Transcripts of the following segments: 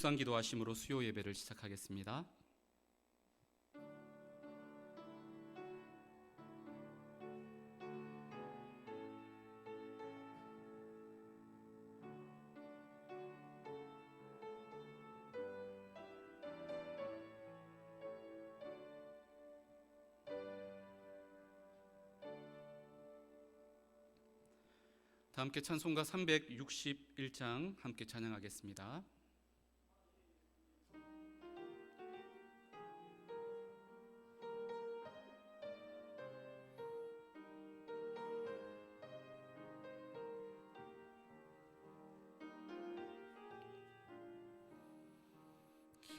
묵상 기도하심으로 수요 예배를 시작하겠습니다. 다 함께 찬송가 361장 함께 찬양하겠습니다.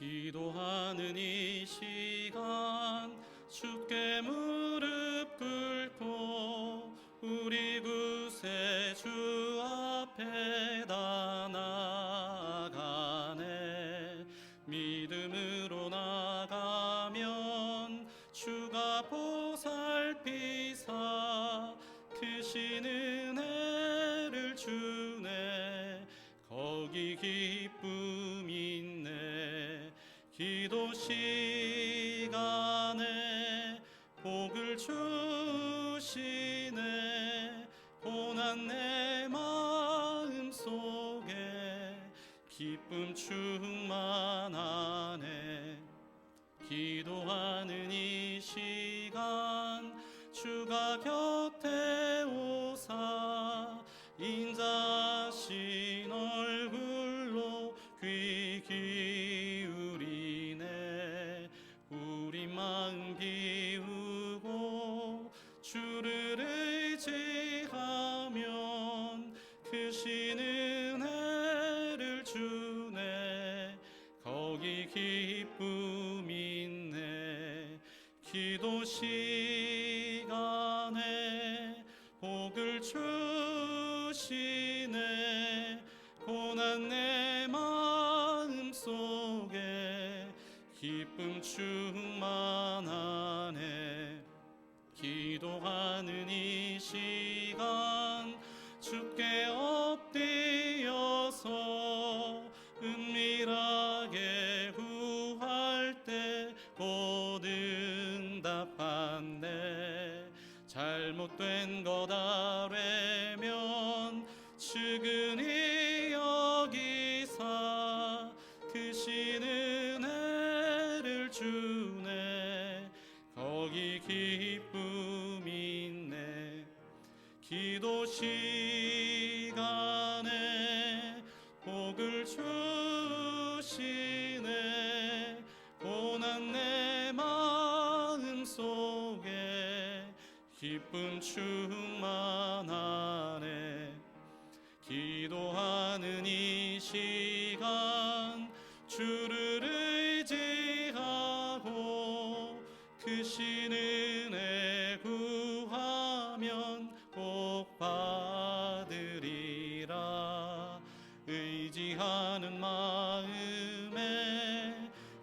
기도하는 이 시간 주께 무릎 꿇고 우리 구세주 앞에다 나아가네. 믿음으로 나가면 주가 보살피사 크신 은혜를 주네. 거기 기쁨 있네. 기도 시간에 복을 주시네. 고난 내 마음 속에 기쁨 충만하네. 기도하는 이 시간 주가 곁에 오사 인자신 얼굴로 귀 기울이네. 우리 마음 비우고 주를 의지하면 크신 은혜를 주네. 거기 기쁨 있네. 기도 시간에 복을 주시네. 고난 내 마음 속에 기쁨 충만하네. 기도하는 이 시간 주께 엎드려서 은밀하게 구할 때 곧 응답한대. 잘못된 것 아뢰면 측은히 여기사 크신 은혜를 주네. 거기 기쁨 있네. 기도 시간에 복을 주시네. 고난 내 마음 속에 기쁨 충만하네. 기도하는 이 시간 주를 의지하고 크신 은혜 구하면 꼭 받으리라. 의지하는 마음에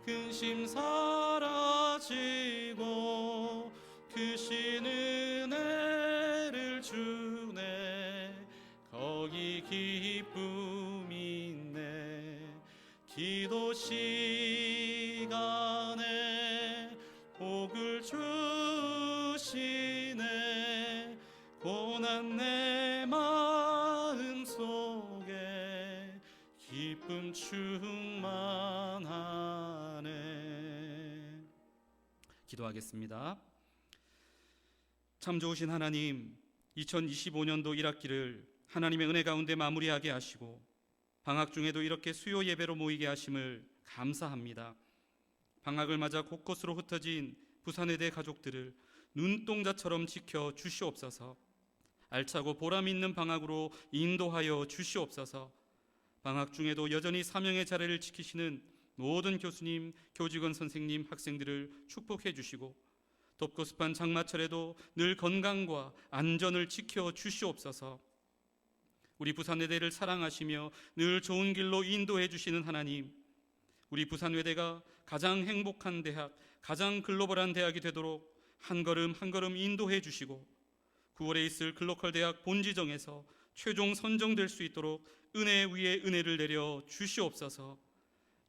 근심 사라지고 크신 은혜를 주네. 거기 기쁨 있네. 기도 시간에 복을 주시네. 고난 내 마음 속에 기쁨 충만하네. 기도하겠습니다. 참 좋으신 하나님, 2025년도 1학기를 하나님의 은혜 가운데 마무리하게 하시고 방학 중에도 이렇게 수요 예배로 모이게 하심을 감사합니다. 방학을 맞아 곳곳으로 흩어진 부산의대 가족들을 눈동자처럼 지켜 주시옵소서. 알차고 보람 있는 방학으로 인도하여 주시옵소서. 방학 중에도 여전히 사명의 자리를 지키시는 모든 교수님, 교직원, 선생님, 학생들을 축복해 주시고 덥고 습한 장마철에도 늘 건강과 안전을 지켜 주시옵소서. 우리 부산외대를 사랑하시며 늘 좋은 길로 인도해 주시는 하나님, 우리 부산외대가 가장 행복한 대학, 가장 글로벌한 대학이 되도록 한 걸음 한 걸음 인도해 주시고 9월에 있을 글로컬 대학 본지정에서 최종 선정될 수 있도록 은혜 위에 은혜를 내려 주시옵소서.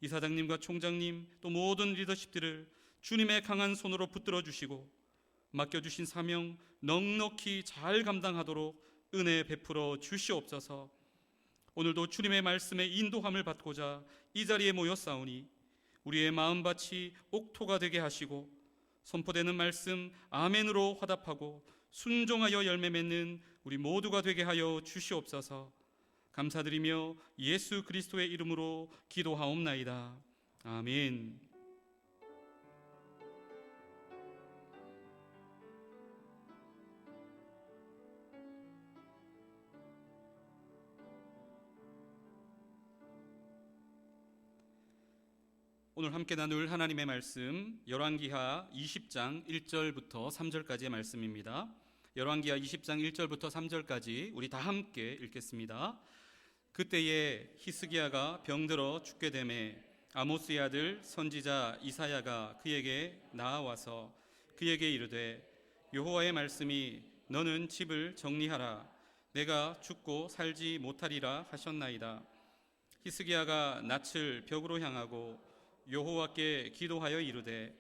이사장님과 총장님 또 모든 리더십들을 주님의 강한 손으로 붙들어 주시고 맡겨주신 사명 넉넉히 잘 감당하도록 은혜 베풀어 주시옵소서. 오늘도 주님의 말씀에 인도함을 받고자 이 자리에 모였사오니 우리의 마음밭이 옥토가 되게 하시고 선포되는 말씀 아멘으로 화답하고 순종하여 열매 맺는 우리 모두가 되게 하여 주시옵소서. 감사드리며 예수 그리스도의 이름으로 기도하옵나이다. 아멘. 오늘 함께 나눌 하나님의 말씀 열왕기하 20장 1절부터 3절까지의 말씀입니다. 열왕기하 20장 1절부터 3절까지 우리 다 함께 읽겠습니다. 그때에 히스기야가 병들어 죽게 되매 아모스의 아들 선지자 이사야가 그에게 나아와서 그에게 이르되 여호와의 말씀이 너는 집을 정리하라 내가 죽고 살지 못하리라 하셨나이다. 히스기야가 낯을 벽으로 향하고 여호와께 기도하여 이르되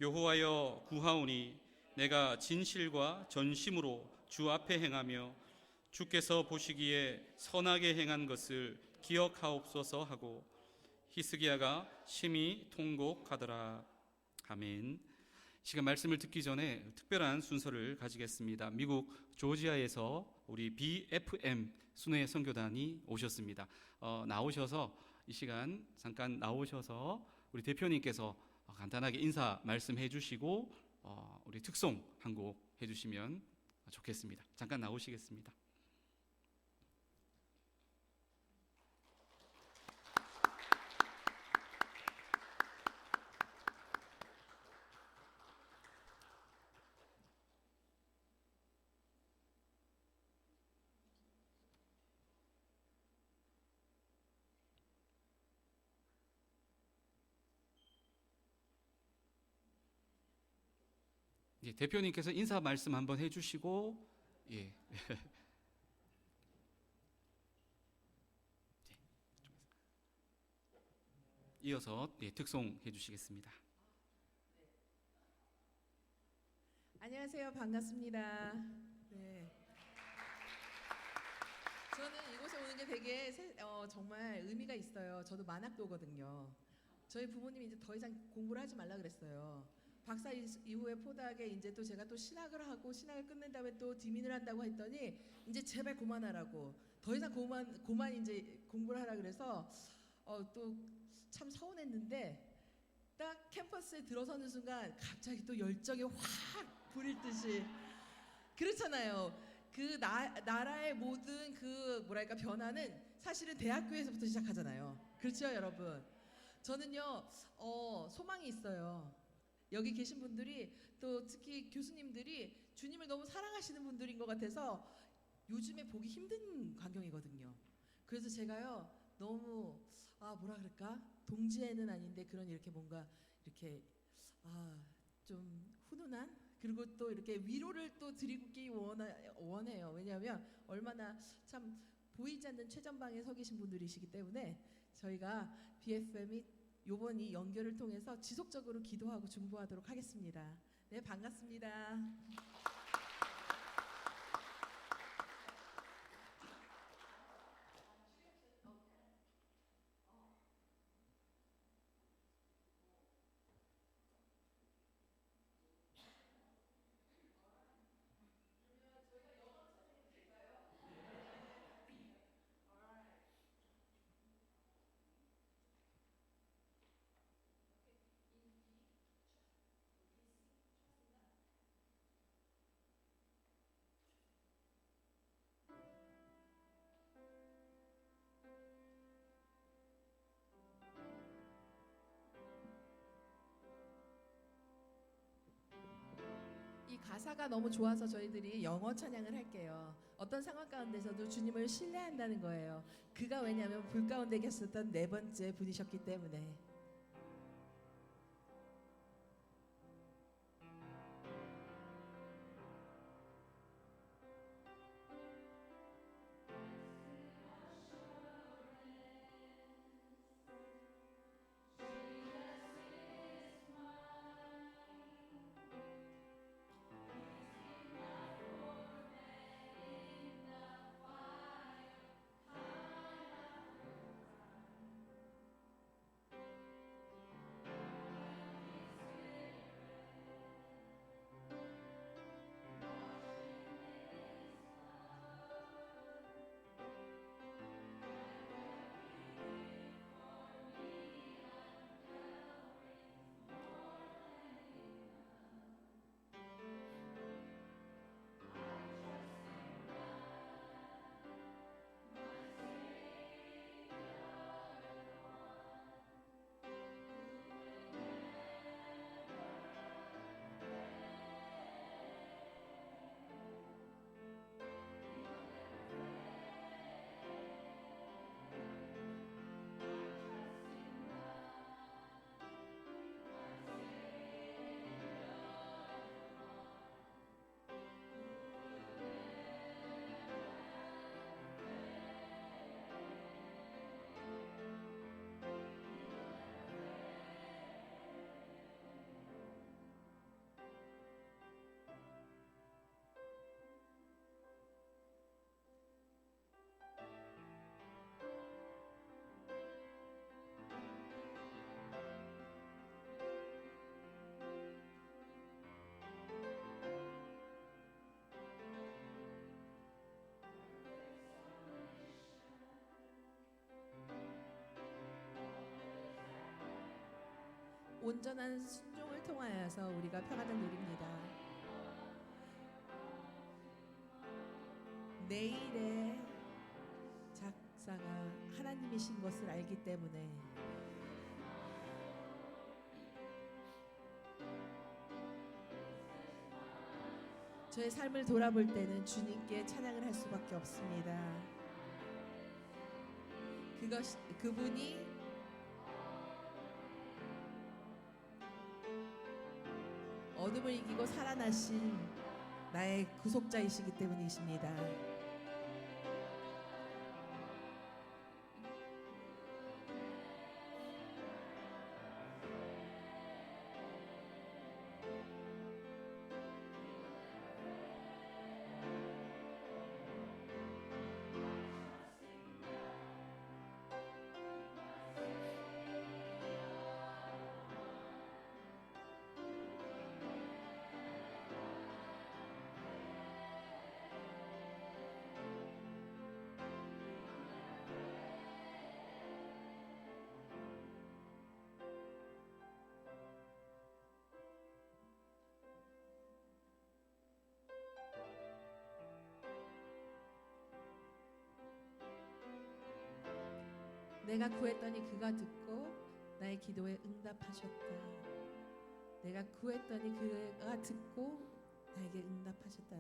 여호와여 구하오니 내가 진실과 전심으로 주 앞에 행하며 주께서 보시기에 선하게 행한 것을 기억하옵소서 하고 히스기야가 심히 통곡하더라. 아멘. 시간 말씀을 듣기 전에 특별한 순서를 가지겠습니다. 미국 조지아에서 우리 BFM 순회 선교단이 오셨습니다. 나오셔서 이 시간 잠깐 나오셔서 우리 대표님께서 간단하게 인사 말씀해 주시고 우리 특송 한 곡 해주시면 좋겠습니다. 잠깐 나오시겠습니다. 예, 대표님께서 인사 말씀 한번 해주시고 예. 이어서 특송 해주시겠습니다. 안녕하세요. 반갑습니다. 네. 저는 이곳에 오는 게 되게 정말 의미가 있어요. 저도 만학도거든요. 저희 부모님이 이제 더 이상 공부를 하지 말라 그랬어요. 박사 이후에 포닥에 이제 또 제가 또 신학을 하고 신학을 끝낸 다음에 또 디민을 한다고 했더니 이제 제발 그만하라고 더 이상 그만 이제 공부를 하라 그래서 또 참 서운했는데 딱 캠퍼스에 들어서는 순간 갑자기 또 열정이 확 불일 듯이 그렇잖아요. 그 나라의 모든 그 뭐랄까 변화는 사실은 대학교에서부터 시작하잖아요. 그렇죠, 여러분? 저는요 소망이 있어요. 여기 계신 분들이 또 특히 교수님들이 주님을 너무 사랑하시는 분들인 것 같아서 요즘에 보기 힘든 광경이거든요. 그래서 제가요 너무 뭐라 그럴까 동지애는 아닌데 그런 이렇게 뭔가 이렇게 좀 훈훈한 그리고 또 이렇게 위로를 또 드리기 원해요. 왜냐하면 얼마나 참 보이지 않는 최전방에 서 계신 분들이시기 때문에 저희가 BFM이 요번 이 연결을 통해서 지속적으로 기도하고 중보하도록 하겠습니다. 네, 반갑습니다. 이 가사가 너무 좋아서 저희들이 영어 찬양을 할게요. 어떤 상황 가운데서도 주님을 신뢰한다는 거예요. 그가 왜냐하면 불 가운데 계셨던 네 번째 분이셨기 때문에. 온전한 순종을 통하여서 우리가 평안을 누립니다. 내일의 작사가 하나님이신 것을 알기 때문에 저의 삶을 돌아볼 때는 주님께 찬양을 할 수밖에 없습니다. 그분이 어둠을 이기고 살아나신 나의 구속자이시기 때문이십니다. 내가 구했더니 그가 듣고 나의 기도에 응답하셨다. 내가 구했더니 그가 듣고 나에게 응답하셨다.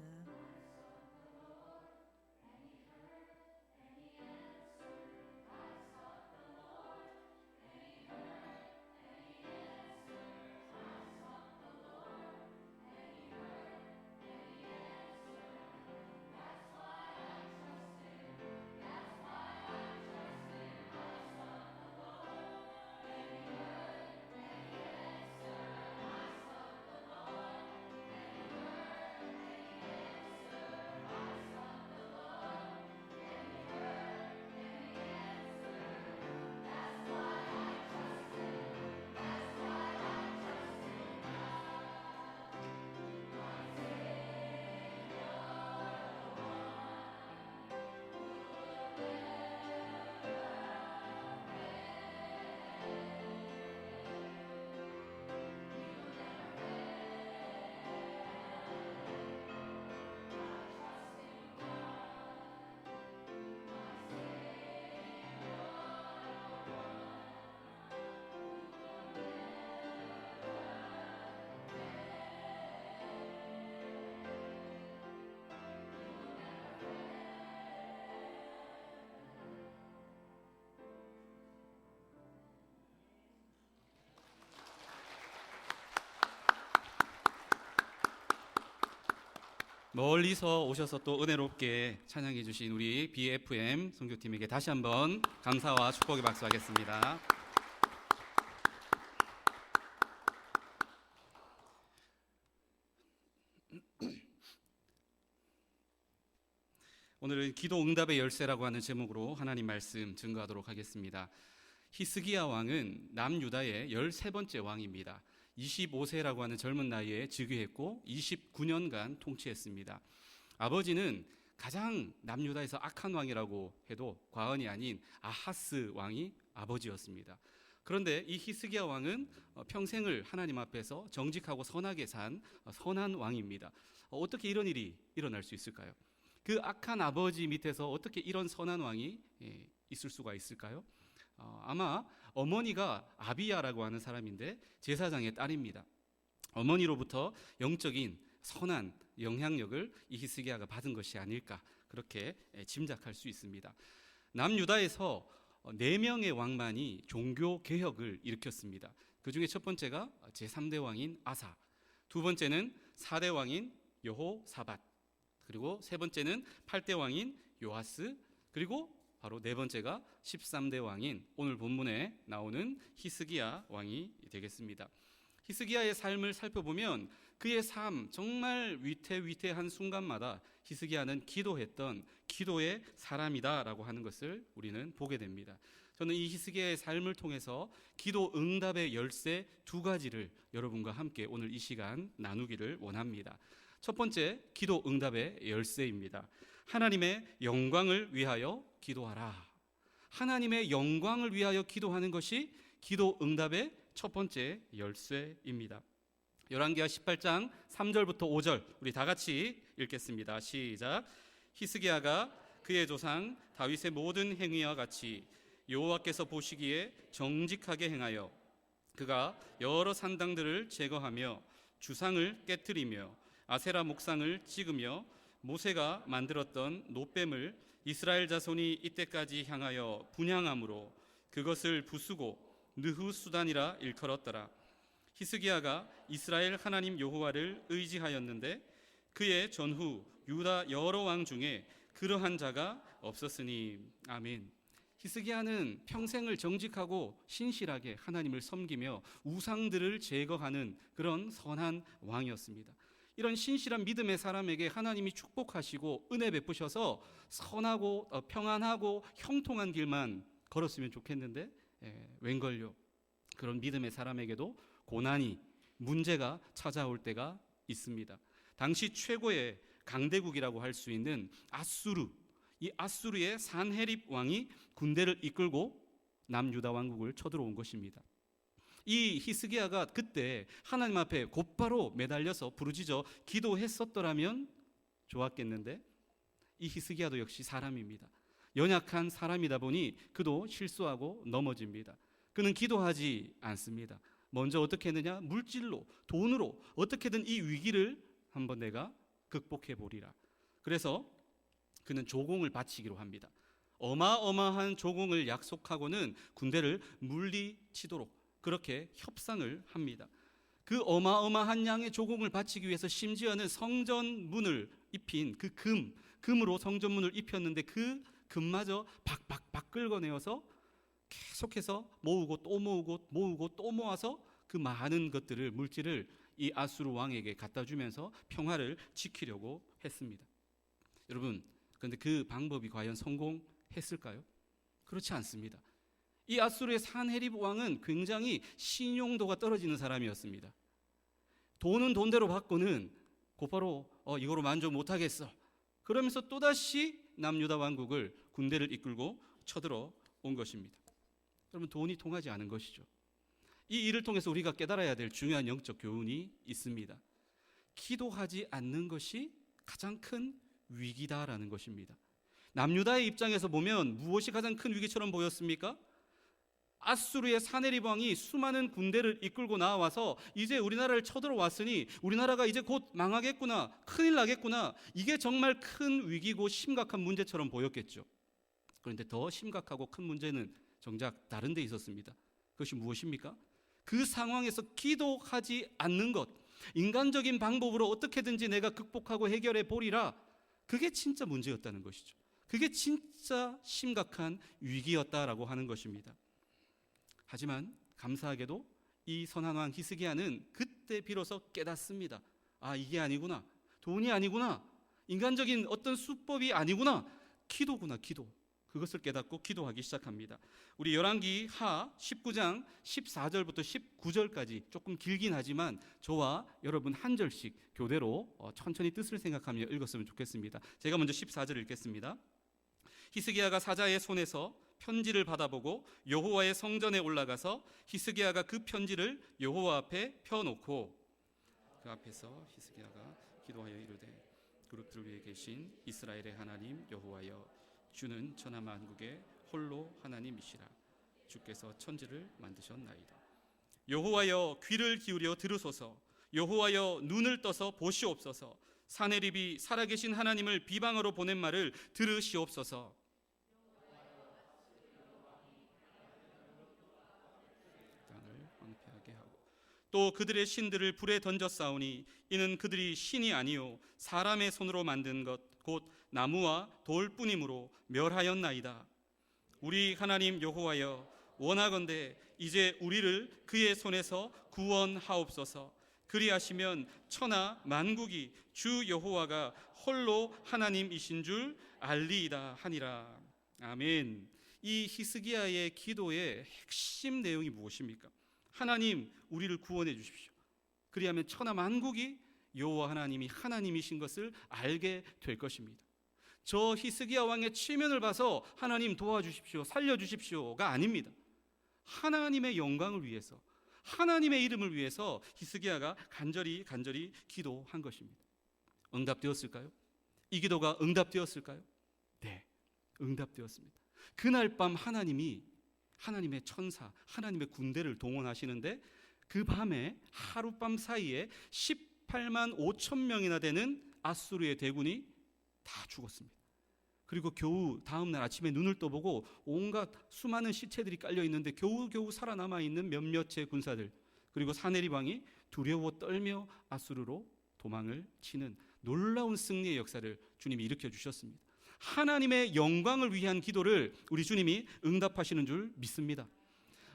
멀리서 오셔서 또 은혜롭게 찬양해 주신 우리 BFM 선교팀에게 다시 한번 감사와 축복의 박수 하겠습니다. 오늘은 기도 응답의 열쇠라고 하는 제목으로 하나님 말씀 증거하도록 하겠습니다. 히스기야 왕은 남유다의 13번째 왕입니다. 25세라고 하는 젊은 나이에 즉위했고 29년간 통치했습니다. 아버지는 가장 남유다에서 악한 왕이라고 해도 과언이 아닌 아하스 왕이 아버지였습니다. 그런데 이 히스기야 왕은 평생을 하나님 앞에서 정직하고 선하게 산 선한 왕입니다. 어떻게 이런 일이 일어날 수 있을까요? 그 악한 아버지 밑에서 어떻게 이런 선한 왕이 있을 수가 있을까요? 아마 어머니가 아비야라고 하는 사람인데 제사장의 딸입니다. 어머니로부터 영적인 선한 영향력을 이 히스기야가 받은 것이 아닐까 그렇게 짐작할 수 있습니다. 남유다에서 4명의 왕만이 종교 개혁을 일으켰습니다. 그 중에 첫 번째가 제3대 왕인 아사, 두 번째는 4대 왕인 여호사밧, 그리고 세 번째는 8대 왕인 요아스, 그리고 바로 네 번째가 13대 왕인 오늘 본문에 나오는 히스기야 왕이 되겠습니다. 히스기야의 삶을 살펴보면 그의 삶 정말 위태위태한 순간마다 히스기야는 기도했던 기도의 사람이다라고 하는 것을 우리는 보게 됩니다. 저는 이 히스기야의 삶을 통해서 기도 응답의 열쇠 2가지를 여러분과 함께 오늘 이 시간 나누기를 원합니다. 첫 번째, 기도 응답의 열쇠입니다. 하나님의 영광을 위하여 기도하라. 하나님의 영광을 위하여 기도하는 것이 기도 응답의 첫 번째 열쇠입니다. 열왕기하 18장 3절부터 5절 우리 다 같이 읽겠습니다. 시작. 히스기야가 그의 조상 다윗의 모든 행위와 같이 여호와께서 보시기에 정직하게 행하여 그가 여러 산당들을 제거하며 주상을 깨뜨리며 아세라 목상을 찍으며 모세가 만들었던 놋뱀을 이스라엘 자손이 이때까지 향하여 분향함으로 그것을 부수고 느후수단이라 일컬었더라. 히스기야가 이스라엘 하나님 여호와를 의지하였는데 그의 전후 유다 여러 왕 중에 그러한 자가 없었으니. 아멘. 히스기야는 평생을 정직하고 신실하게 하나님을 섬기며 우상들을 제거하는 그런 선한 왕이었습니다. 이런 신실한 믿음의 사람에게 하나님이 축복하시고 은혜 베푸셔서 선하고 평안하고 형통한 길만 걸었으면 좋겠는데 웬걸요. 그런 믿음의 사람에게도 고난이 문제가 찾아올 때가 있습니다. 당시 최고의 강대국이라고 할 수 있는 아수르, 이 아수르의 산헤립 왕이 군대를 이끌고 남유다 왕국을 쳐들어온 것입니다. 이 히스기야가 그때 하나님 앞에 곧바로 매달려서 부르짖어 기도했었더라면 좋았겠는데 이 히스기야도 역시 사람입니다. 연약한 사람이다 보니 그도 실수하고 넘어집니다. 그는 기도하지 않습니다. 먼저 어떻게 했느냐? 물질로, 돈으로 어떻게든 이 위기를 한번 내가 극복해 보리라. 그래서 그는 조공을 바치기로 합니다. 어마어마한 조공을 약속하고는 군대를 물리치도록 그렇게 협상을 합니다. 그 어마어마한 양의 조공을 바치기 위해서 심지어는 성전문을 입힌 그 금으로 성전문을 입혔는데 그 금마저 박박박 긁어내어서 계속해서 모으고 또 모으고 모으고 또 모아서 그 많은 것들을 물질을 이 아수르 왕에게 갖다 주면서 평화를 지키려고 했습니다. 여러분, 그런데 그 방법이 과연 성공했을까요? 그렇지 않습니다. 이 아수르의 산헤립 왕은 굉장히 신용도가 떨어지는 사람이었습니다. 돈은 돈대로 받고는 곧바로 이거로 만족 못하겠어. 그러면서 또다시 남유다 왕국을 군대를 이끌고 쳐들어 온 것입니다. 여러분, 돈이 통하지 않은 것이죠. 이 일을 통해서 우리가 깨달아야 될 중요한 영적 교훈이 있습니다. 기도하지 않는 것이 가장 큰 위기다라는 것입니다. 남유다의 입장에서 보면 무엇이 가장 큰 위기처럼 보였습니까? 아수르의 산헤립 왕이 수많은 군대를 이끌고 나와서 이제 우리나라를 쳐들어왔으니 우리나라가 이제 곧 망하겠구나, 큰일 나겠구나, 이게 정말 큰 위기고 심각한 문제처럼 보였겠죠. 그런데 더 심각하고 큰 문제는 정작 다른 데 있었습니다. 그것이 무엇입니까? 그 상황에서 기도하지 않는 것, 인간적인 방법으로 어떻게든지 내가 극복하고 해결해 보리라, 그게 진짜 문제였다는 것이죠. 그게 진짜 심각한 위기였다라고 하는 것입니다. 하지만 감사하게도 이 선한 왕 히스기야는 그때 비로소 깨닫습니다. 아, 이게 아니구나, 돈이 아니구나, 인간적인 어떤 수법이 아니구나, 기도구나, 기도. 그것을 깨닫고 기도하기 시작합니다. 우리 열왕기하 19장 14절부터 19절까지 조금 길긴 하지만 저와 여러분 한 절씩 교대로 천천히 뜻을 생각하며 읽었으면 좋겠습니다. 제가 먼저 14절 읽겠습니다. 히스기야가 사자의 손에서 편지를 받아보고 여호와의 성전에 올라가서 히스기야가 그 편지를 여호와 앞에 펴놓고 그 앞에서 히스기야가 기도하여 이르되 그룹들 위에 계신 이스라엘의 하나님 여호와여, 주는 천하 만국의 홀로 하나님이시라. 주께서 천지를 만드셨나이다. 여호와여, 귀를 기울여 들으소서. 여호와여, 눈을 떠서 보시옵소서. 산헤립이 살아계신 하나님을 비방으로 보낸 말을 들으시옵소서. 땅을 황폐하게 하고 또 그들의 신들을 불에 던졌사오니 이는 그들이 신이 아니요 사람의 손으로 만든 것 곧 나무와 돌뿐이므로 멸하였나이다. 우리 하나님 여호와여, 원하건대 이제 우리를 그의 손에서 구원하옵소서. 그리하시면 천하 만국이 주 여호와가 홀로 하나님이신 줄 알리이다 하니라. 아멘. 이 히스기야의 기도의 핵심 내용이 무엇입니까? 하나님, 우리를 구원해 주십시오. 그리하면 천하 만국이 여호와 하나님이 하나님이신 것을 알게 될 것입니다. 저 히스기야 왕의 체면을 봐서 하나님 도와주십시오, 살려주십시오가 아닙니다. 하나님의 영광을 위해서, 하나님의 이름을 위해서 히스기야가 간절히 기도한 것입니다. 응답되었을까요? 이 기도가 응답되었을까요? 네, 응답되었습니다. 그날 밤 하나님이 하나님의 천사, 하나님의 군대를 동원하시는데 그 밤에 하룻밤 사이에 18만 5천 명이나 되는 아수르의 대군이 다 죽었습니다. 그리고 겨우 다음날 아침에 눈을 떠보고 온갖 수많은 시체들이 깔려 있는데 겨우 살아남아 있는 몇몇의 군사들, 그리고 사네립 왕이 두려워 떨며 아수르로 도망을 치는 놀라운 승리의 역사를 주님이 일으켜 주셨습니다. 하나님의 영광을 위한 기도를 우리 주님이 응답하시는 줄 믿습니다.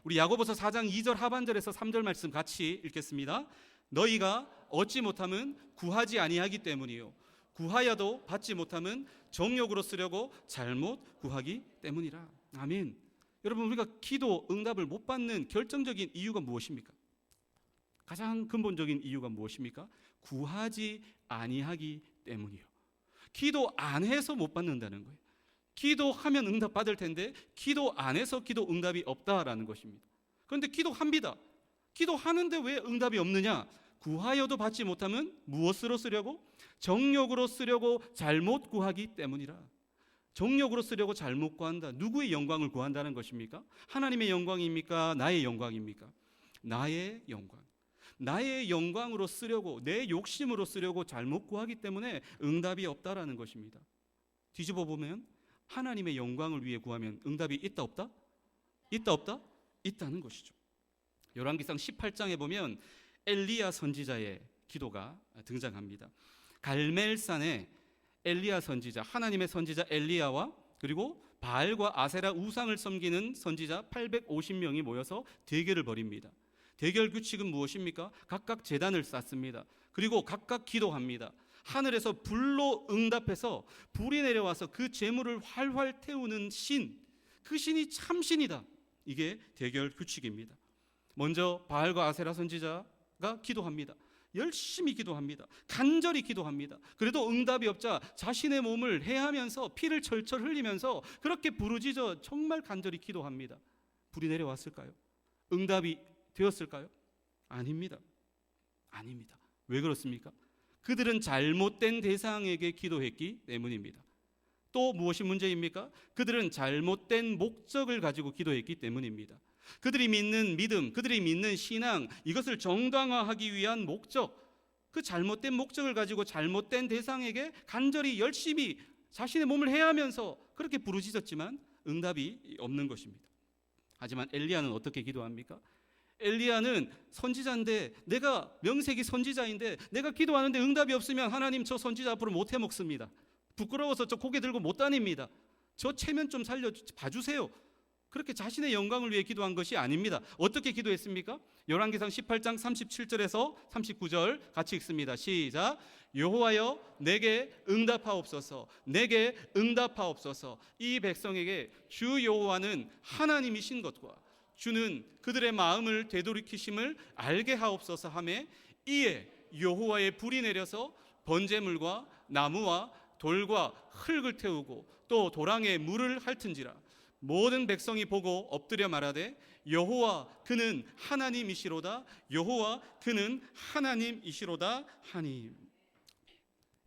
우리 야고보서 4장 2절 하반절에서 3절 말씀 같이 읽겠습니다. 너희가 얻지 못함은 구하지 아니하기 때문이요 구하여도 받지 못함은 정욕으로 쓰려고 잘못 구하기 때문이라. 아멘. 여러분, 우리가 기도 응답을 못 받는 결정적인 이유가 무엇입니까? 가장 근본적인 이유가 무엇입니까? 구하지 아니하기 때문이요. 기도 안 해서 못 받는다는 거예요. 기도하면 응답 받을 텐데 기도 안 해서 기도 응답이 없다라는 것입니다. 그런데 기도합니다. 기도하는데 왜 응답이 없느냐? 구하여도 받지 못하면 무엇으로 쓰려고? 정욕으로 쓰려고 잘못 구하기 때문이라. 정욕으로 쓰려고 잘못 구한다. 누구의 영광을 구한다는 것입니까? 하나님의 영광입니까? 나의 영광입니까? 나의 영광. 나의 영광으로 쓰려고, 내 욕심으로 쓰려고 잘못 구하기 때문에 응답이 없다라는 것입니다. 뒤집어 보면 하나님의 영광을 위해 구하면 응답이 있다 없다? 있다 없다? 있다는 것이죠. 열왕기상 18장에 보면 엘리야 선지자의 기도가 등장합니다. 갈멜산에 엘리야 선지자, 하나님의 선지자 엘리야와 그리고 바알과 아세라 우상을 섬기는 선지자 850명이 모여서 대결을 벌입니다. 대결 규칙은 무엇입니까? 각각 제단을 쌓습니다. 그리고 각각 기도합니다. 하늘에서 불로 응답해서 불이 내려와서 그 재물을 활활 태우는 신, 그 신이 참신이다. 이게 대결 규칙입니다. 먼저 바알과 아세라 선지자가 기도합니다. 열심히 기도합니다. 간절히 기도합니다. 그래도 응답이 없자 자신의 몸을 해하면서 피를 철철 흘리면서 그렇게 부르짖어 정말 간절히 기도합니다. 불이 내려왔을까요? 응답이 되었을까요? 아닙니다. 아닙니다. 왜 그렇습니까? 그들은 잘못된 대상에게 기도했기 때문입니다. 또 무엇이 문제입니까? 그들은 잘못된 목적을 가지고 기도했기 때문입니다. 그들이 믿는 믿음, 그들이 믿는 신앙, 이것을 정당화하기 위한 목적, 그 잘못된 목적을 가지고 잘못된 대상에게 간절히 열심히 자신의 몸을 해하면서 그렇게 부르짖었지만 응답이 없는 것입니다. 하지만 엘리야는 어떻게 기도합니까? 엘리야는 선지자인데, 내가 명색이 선지자인데 내가 기도하는데 응답이 없으면 하나님, 저 선지자 앞으로 못 해먹습니다. 부끄러워서 저 고개 들고 못 다닙니다. 저 체면 좀 봐주세요. 그렇게 자신의 영광을 위해 기도한 것이 아닙니다. 어떻게 기도했습니까? 열왕기상 18장 37절에서 39절 같이 읽습니다. 시작. 여호와여 내게 응답하옵소서, 내게 응답하옵소서. 이 백성에게 주 여호와는 하나님이신 것과 주는 그들의 마음을 되돌이키심을 알게 하옵소서 하매 이에 여호와의 불이 내려서 번제물과 나무와 돌과 흙을 태우고 또 도랑에 물을 핥은지라. 모든 백성이 보고 엎드려 말하되 여호와 그는 하나님이시로다, 여호와 그는 하나님이시로다 하니.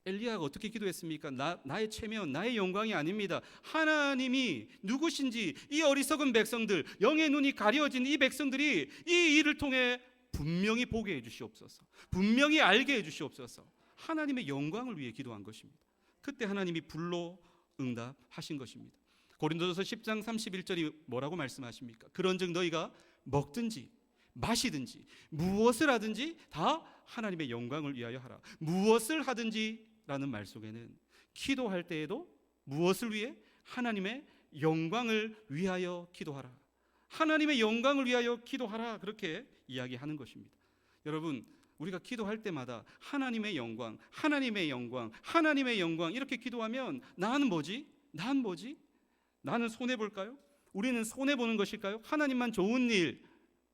엘리야가 어떻게 기도했습니까? 나의 체면, 나의 영광이 아닙니다. 하나님이 누구신지 이 어리석은 백성들, 영의 눈이 가려진 이 백성들이 이 일을 통해 분명히 보게 해주시옵소서, 분명히 알게 해주시옵소서. 하나님의 영광을 위해 기도한 것입니다. 그때 하나님이 불로 응답하신 것입니다. 고린도전서 10장 31절이 뭐라고 말씀하십니까? 그런즉 너희가 먹든지 마시든지 무엇을 하든지 다 하나님의 영광을 위하여 하라. 무엇을 하든지 라는 말 속에는 기도할 때에도 무엇을 위해? 하나님의 영광을 위하여 기도하라. 하나님의 영광을 위하여 기도하라. 그렇게 이야기하는 것입니다. 여러분, 우리가 기도할 때마다 하나님의 영광, 하나님의 영광, 하나님의 영광 이렇게 기도하면 나는 뭐지? 나는 손해볼까요? 우리는 손해보는 것일까요? 하나님만 좋은 일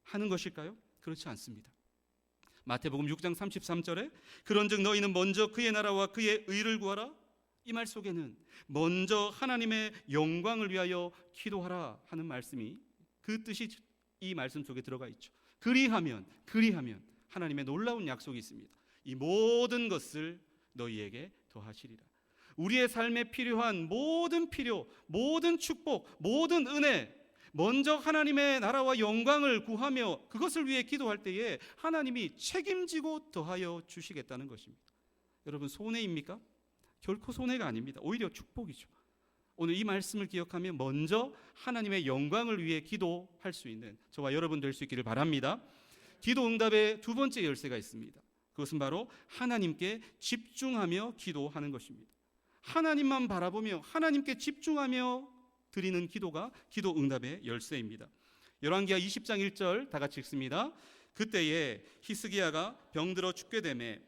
하는 것일까요? 그렇지 않습니다. 마태복음 6장 33절에 그런즉 너희는 먼저 그의 나라와 그의 의를 구하라. 이 말 속에는 먼저 하나님의 영광을 위하여 기도하라 하는 말씀이, 그 뜻이 이 말씀 속에 들어가 있죠. 그리하면 하나님의 놀라운 약속이 있습니다. 이 모든 것을 너희에게 더하시리라. 우리의 삶에 필요한 모든 필요, 모든 축복, 모든 은혜, 먼저 하나님의 나라와 영광을 구하며 그것을 위해 기도할 때에 하나님이 책임지고 더하여 주시겠다는 것입니다. 여러분, 손해입니까? 결코 손해가 아닙니다. 오히려 축복이죠. 오늘 이 말씀을 기억하며 먼저 하나님의 영광을 위해 기도할 수 있는 저와 여러분 될 수 있기를 바랍니다. 기도 응답의 두 번째 열쇠가 있습니다. 그것은 바로 하나님께 집중하며 기도하는 것입니다. 하나님만 바라보며 하나님께 집중하며 드리는 기도가 기도 응답의 열쇠입니다. 열왕기하 20장 1절 다 같이 읽습니다. 그때에 히스기야가 병들어 죽게 되매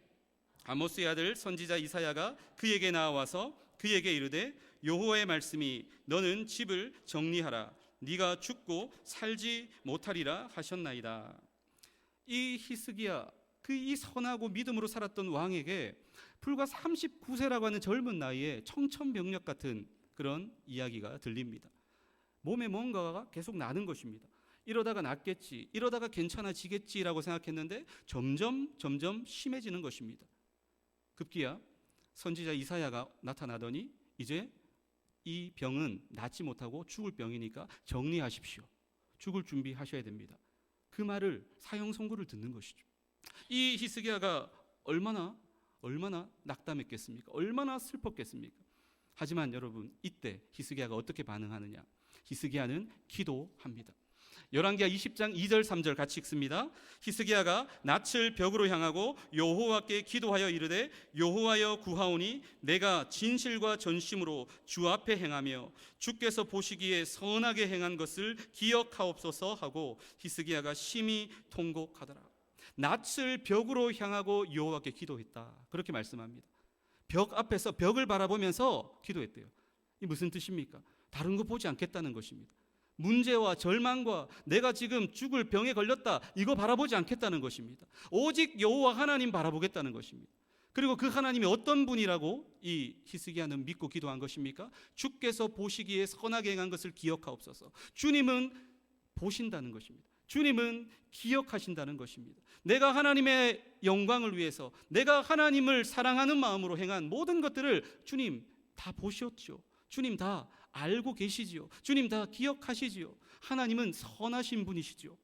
아모스의 아들 선지자 이사야가 그에게 나와서 그에게 이르되 여호와의 말씀이 너는 집을 정리하라 네가 죽고 살지 못하리라 하셨나이다. 이 히스기야, 이 선하고 믿음으로 살았던 왕에게 불과 39세라고 하는 젊은 나이에 청천벽력 같은 그런 이야기가 들립니다. 몸에 뭔가가 계속 나는 것입니다. 이러다가 낫겠지, 이러다가 괜찮아지겠지라고 생각했는데 점점 심해지는 것입니다. 급기야 선지자 이사야가 나타나더니 이제 이 병은 낫지 못하고 죽을 병이니까 정리하십시오. 죽을 준비하셔야 됩니다. 그 말을 사형 선고를 듣는 것이죠. 이 히스기야가 얼마나 낙담했겠습니까? 얼마나 슬펐겠습니까? 하지만 여러분, 이때 히스기야가 어떻게 반응하느냐? 히스기야는 기도합니다. 열왕기하 20장 2절 3절 같이 읽습니다. 히스기야가 낯을 벽으로 향하고 여호와께 기도하여 이르되 여호와여 구하오니 내가 진실과 전심으로 주 앞에 행하며 주께서 보시기에 선하게 행한 것을 기억하옵소서 하고 히스기야가 심히 통곡하더라. 낯을 벽으로 향하고 여호와께 기도했다. 그렇게 말씀합니다. 벽 앞에서 벽을 바라보면서 기도했대요. 이 무슨 뜻입니까? 다른 거 보지 않겠다는 것입니다. 문제와 절망과 내가 지금 죽을 병에 걸렸다, 이거 바라보지 않겠다는 것입니다. 오직 여호와 하나님 바라보겠다는 것입니다. 그리고 그 하나님이 어떤 분이라고 이 히스기야는 믿고 기도한 것입니까? 주께서 보시기에 선하게 행한 것을 기억하옵소서. 주님은 보신다는 것입니다. 주님은 기억하신다는 것입니다. 내가 하나님의 영광을 위해서, 내가 하나님을 사랑하는 마음으로 행한 모든 것들을 주님 다 보셨죠. 주님 다 알고 계시지요. 주님 다 기억하시지요. 하나님은 선하신 분이시죠.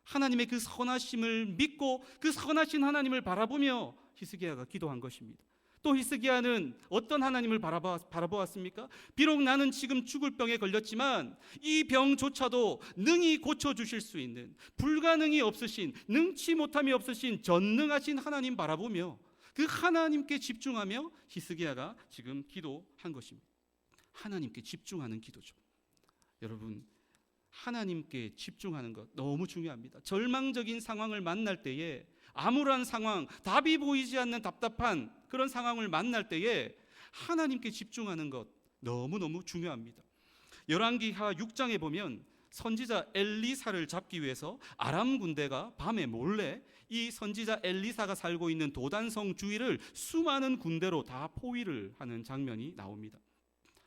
하나님의 그 선하심을 믿고 그 선하신 하나님을 바라보며 히스기야가 기도한 것입니다. 또 히스기야는 어떤 하나님을 바라보았습니까? 비록 나는 지금 죽을 병에 걸렸지만 이 병조차도 능히 고쳐주실 수 있는, 불가능이 없으신, 능치 못함이 없으신 전능하신 하나님 바라보며 그 하나님께 집중하며 히스기야가 지금 기도한 것입니다. 하나님께 집중하는 기도죠. 여러분, 하나님께 집중하는 것 너무 중요합니다. 절망적인 상황을 만날 때에, 암울한 상황, 답이 보이지 않는 답답한 그런 상황을 만날 때에 하나님께 집중하는 것 너무너무 중요합니다. 열왕기하 6장에 보면 선지자 엘리사를 잡기 위해서 아람 군대가 밤에 몰래 이 선지자 엘리사가 살고 있는 도단성 주위를 수많은 군대로 다 포위를 하는 장면이 나옵니다.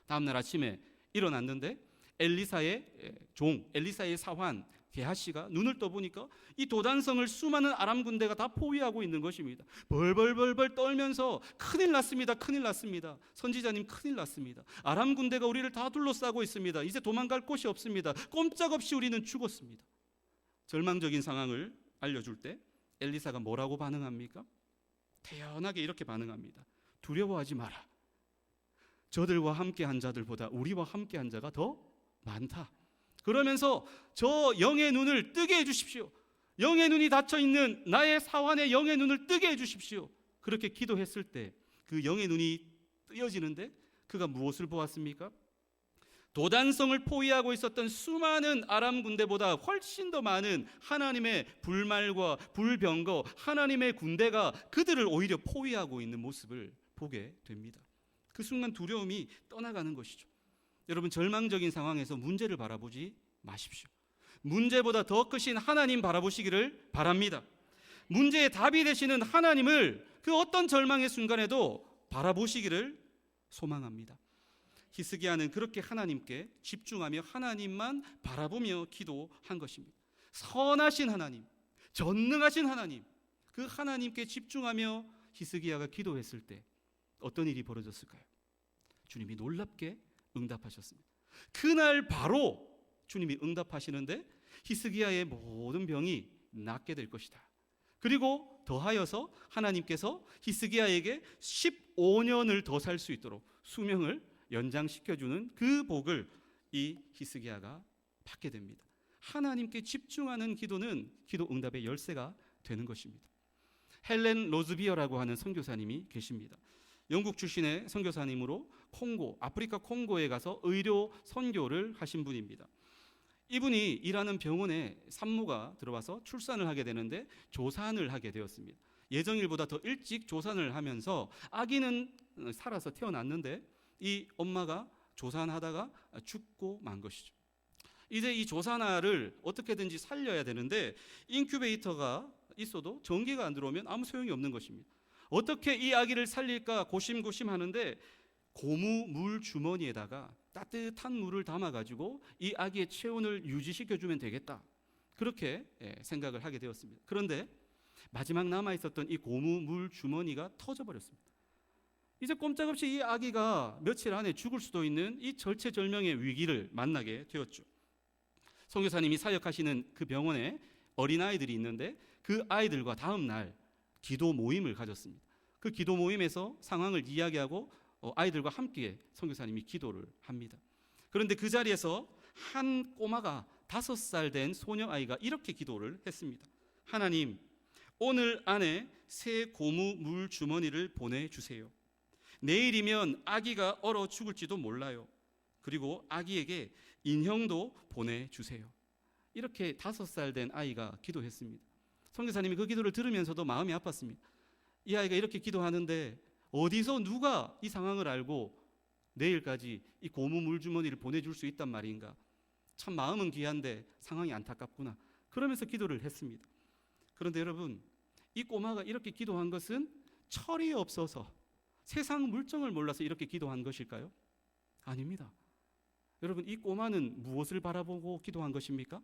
다음날 아침에 일어났는데 엘리사의 종, 엘리사의 사환 게하시가 눈을 떠보니까 이 도단성을 수많은 아람 군대가 다 포위하고 있는 것입니다. 벌벌벌벌 떨면서 큰일 났습니다. 큰일 났습니다. 선지자님 큰일 났습니다. 아람 군대가 우리를 다 둘러싸고 있습니다. 이제 도망갈 곳이 없습니다. 꼼짝없이 우리는 죽었습니다. 절망적인 상황을 알려줄 때 엘리사가 뭐라고 반응합니까? 태연하게 이렇게 반응합니다. 두려워하지 마라. 저들과 함께한 자들보다 우리와 함께한 자가 더 많다. 그러면서 저 영의 눈을 뜨게 해주십시오. 영의 눈이 닫혀있는 나의 사환의 영의 눈을 뜨게 해주십시오. 그렇게 기도했을 때 그 영의 눈이 뜨여지는데 그가 무엇을 보았습니까? 도단성을 포위하고 있었던 수많은 아람 군대보다 훨씬 더 많은 하나님의 불말과 불병거, 하나님의 군대가 그들을 오히려 포위하고 있는 모습을 보게 됩니다. 그 순간 두려움이 떠나가는 것이죠. 여러분, 절망적인 상황에서 문제를 바라보지 마십시오. 문제보다 더 크신 하나님 바라보시기를 바랍니다. 문제의 답이 되시는 하나님을 그 어떤 절망의 순간에도 바라보시기를 소망합니다. 히스기야는 그렇게 하나님께 집중하며 하나님만 바라보며 기도한 것입니다. 선하신 하나님, 전능하신 하나님, 그 하나님께 집중하며 히스기야가 기도했을 때 어떤 일이 벌어졌을까요? 주님이 놀랍게 응답하셨습니다. 그날 바로 주님이 응답하시는데 히스기야의 모든 병이 낫게 될 것이다. 그리고 더하여서 하나님께서 히스기야에게 15년을 더 살 수 있도록 수명을 연장시켜주는 그 복을 이 히스기야가 받게 됩니다. 하나님께 집중하는 기도는 기도 응답의 열쇠가 되는 것입니다. 헬렌 로즈비어라고 하는 선교사님이 계십니다. 영국 출신의 선교사님으로 아프리카 콩고에 가서 의료 선교를 하신 분입니다. 이분이 일하는 병원에 산모가 들어와서 출산을 하게 되는데 조산을 하게 되었습니다. 예정일보다 더 일찍 조산을 하면서 아기는 살아서 태어났는데 이 엄마가 조산하다가 죽고 만 것이죠. 이제 이 조산아를 어떻게든지 살려야 되는데 인큐베이터가 있어도 전기가 안 들어오면 아무 소용이 없는 것입니다. 어떻게 이 아기를 살릴까 고심고심 하는데 고무 물 주머니에다가 따뜻한 물을 담아가지고 이 아기의 체온을 유지시켜주면 되겠다, 그렇게 생각을 하게 되었습니다. 그런데 마지막 남아있었던 이 고무 물 주머니가 터져버렸습니다. 이제 꼼짝없이 이 아기가 며칠 안에 죽을 수도 있는 이 절체절명의 위기를 만나게 되었죠. 선교사님이 사역하시는 그 병원에 어린아이들이 있는데 그 아이들과 다음 날 기도 모임을 가졌습니다. 그 기도 모임에서 상황을 이야기하고 아이들과 함께 선교사님이 기도를 합니다. 그런데 그 자리에서 한 꼬마가 5살 된 소녀아이가 이렇게 기도를 했습니다. 하나님, 오늘 안에 새 고무 물 주머니를 보내주세요. 내일이면 아기가 얼어 죽을지도 몰라요. 그리고 아기에게 인형도 보내주세요. 이렇게 5살 된 아이가 기도했습니다. 선교사님이 그 기도를 들으면서도 마음이 아팠습니다. 이 아이가 이렇게 기도하는데 어디서 누가 이 상황을 알고 내일까지 이 고무 물주머니를 보내줄 수 있단 말인가. 참 마음은 귀한데 상황이 안타깝구나. 그러면서 기도를 했습니다. 그런데 여러분, 이 꼬마가 이렇게 기도한 것은 철이 없어서 세상 물정을 몰라서 이렇게 기도한 것일까요? 아닙니다. 여러분, 이 꼬마는 무엇을 바라보고 기도한 것입니까?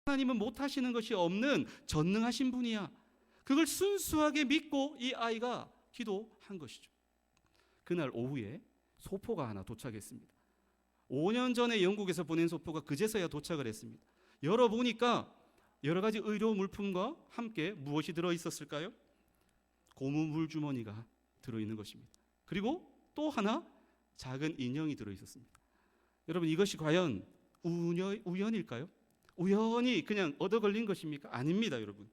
하나님은 못하시는 것이 없는 전능하신 분이야. 그걸 순수하게 믿고 이 아이가 기도한 것이죠. 그날 오후에 소포가 하나 도착했습니다. 5년 전에 영국에서 보낸 소포가 그제서야 도착을 했습니다. 열어보니까 여러 가지 의료 물품과 함께 무엇이 들어있었을까요? 고무 물주머니가 들어있는 것입니다. 그리고 또 하나 작은 인형이 들어있었습니다. 여러분, 이것이 과연 우연일까요? 우연히 그냥 얻어 걸린 것입니까? 아닙니다, 여러분.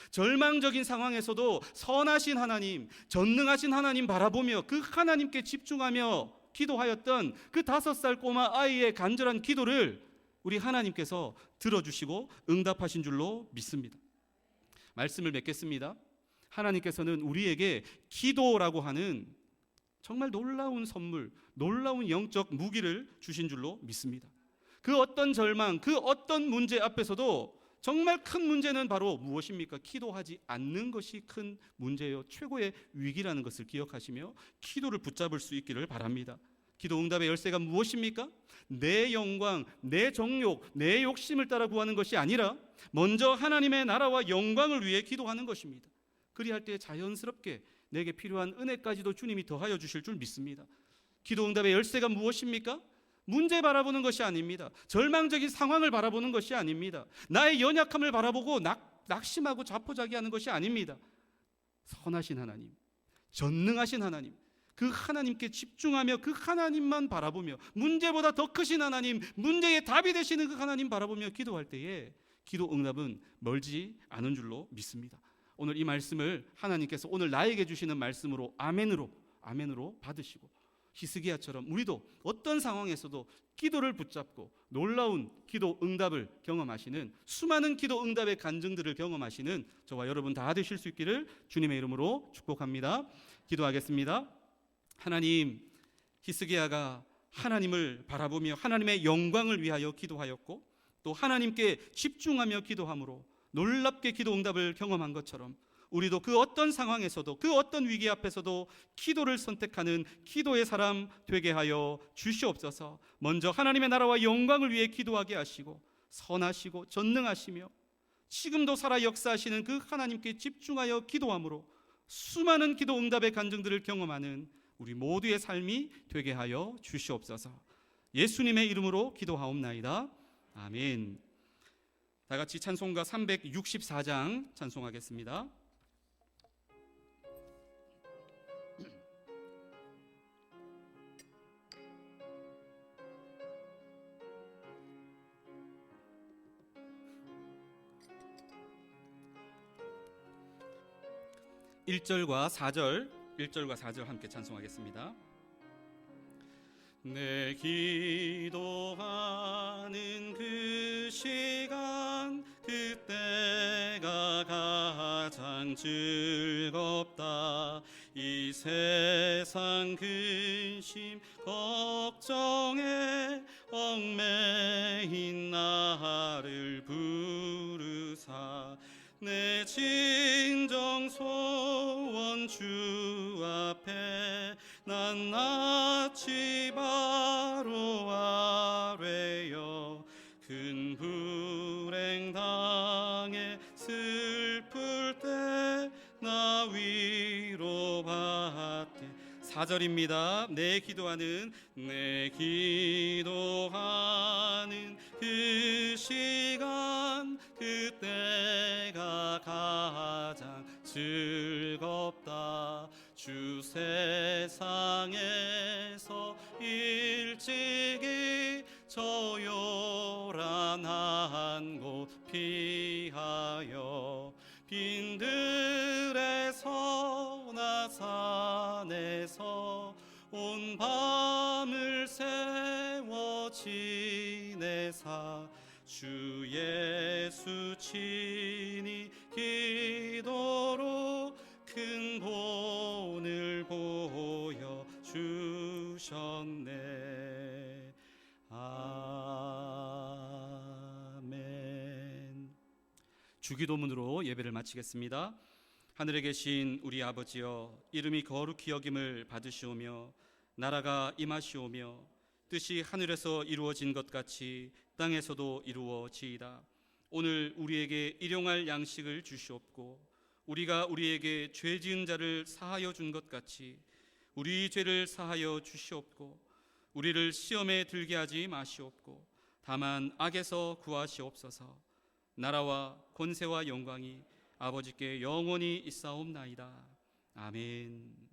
절망적인 상황에서도 선하신 하나님, 전능하신 하나님 바라보며 그 하나님께 집중하며 기도하였던 그 5살 꼬마 아이의 간절한 기도를 우리 하나님께서 들어주시고 응답하신 줄로 믿습니다. 말씀을 맺겠습니다. 하나님께서는 우리에게 기도라고 하는 정말 놀라운 선물, 놀라운 영적 무기를 주신 줄로 믿습니다. 그 어떤 절망, 그 어떤 문제 앞에서도 정말 큰 문제는 바로 무엇입니까? 기도하지 않는 것이 큰 문제요, 최고의 위기라는 것을 기억하시며 기도를 붙잡을 수 있기를 바랍니다. 기도 응답의 열쇠가 무엇입니까? 내 영광, 내 정욕, 내 욕심을 따라 구하는 것이 아니라 먼저 하나님의 나라와 영광을 위해 기도하는 것입니다. 그리할 때 자연스럽게 내게 필요한 은혜까지도 주님이 더하여 주실 줄 믿습니다. 기도 응답의 열쇠가 무엇입니까? 문제 바라보는 것이 아닙니다. 절망적인 상황을 바라보는 것이 아닙니다. 나의 연약함을 바라보고 낙심하고 자포자기하는 것이 아닙니다. 선하신 하나님, 전능하신 하나님, 그 하나님께 집중하며 그 하나님만 바라보며 문제보다 더 크신 하나님, 문제의 답이 되시는 그 하나님 바라보며 기도할 때에 기도 응답은 멀지 않은 줄로 믿습니다. 오늘 이 말씀을 하나님께서 오늘 나에게 주시는 말씀으로 아멘으로 받으시고 히스기야처럼 우리도 어떤 상황에서도 기도를 붙잡고 놀라운 기도 응답을 경험하시는, 수많은 기도 응답의 간증들을 경험하시는 저와 여러분 다 되실 수 있기를 주님의 이름으로 축복합니다. 기도하겠습니다. 하나님, 히스기야가 하나님을 바라보며 하나님의 영광을 위하여 기도하였고 또 하나님께 집중하며 기도함으로 놀랍게 기도 응답을 경험한 것처럼 우리도 그 어떤 상황에서도 그 어떤 위기 앞에서도 기도를 선택하는 기도의 사람 되게 하여 주시옵소서. 먼저 하나님의 나라와 영광을 위해 기도하게 하시고 선하시고 전능하시며 지금도 살아 역사하시는 그 하나님께 집중하여 기도함으로 수많은 기도 응답의 간증들을 경험하는 우리 모두의 삶이 되게 하여 주시옵소서. 예수님의 이름으로 기도하옵나이다. 아멘. 다 같이 찬송가 364장 찬송하겠습니다. (1절과 4절) 함께 찬송하겠습니다. 내 기도하는 그 시간 그때가 가장 즐겁다. 이 세상 근심 걱정에 얽매인 나를 부르사 내 진정 소원 주 앞에 낱낱이 바로 아뢰어 큰 불행 당해 슬플 때 나 위로받게. 4절입니다. 내 기도하는 그 시간 그때가 가장 즐겁다. 주 세상에서 일찍이 저 요란한 곳 피하여 빈들에서 나 산에서 온 밤을 세워 지내사 주 예수 친히 기도로 큰 본을 보여 주셨네. 아멘. 주기도문으로 예배를 마치겠습니다. 하늘에 계신 우리 아버지여, 이름이 거룩히 여김을 받으시오며 나라가 임하시오며 뜻이 하늘에서 이루어진 것 같이 땅에서도 이루어지이다. 오늘 우리에게 일용할 양식을 주시옵고 우리가 우리에게 죄 지은 자를 사하여 준 것 같이 우리 죄를 사하여 주시옵고 우리를 시험에 들게 하지 마시옵고 다만 악에서 구하시옵소서. 나라와 권세와 영광이 아버지께 영원히 있사옵나이다. 아멘.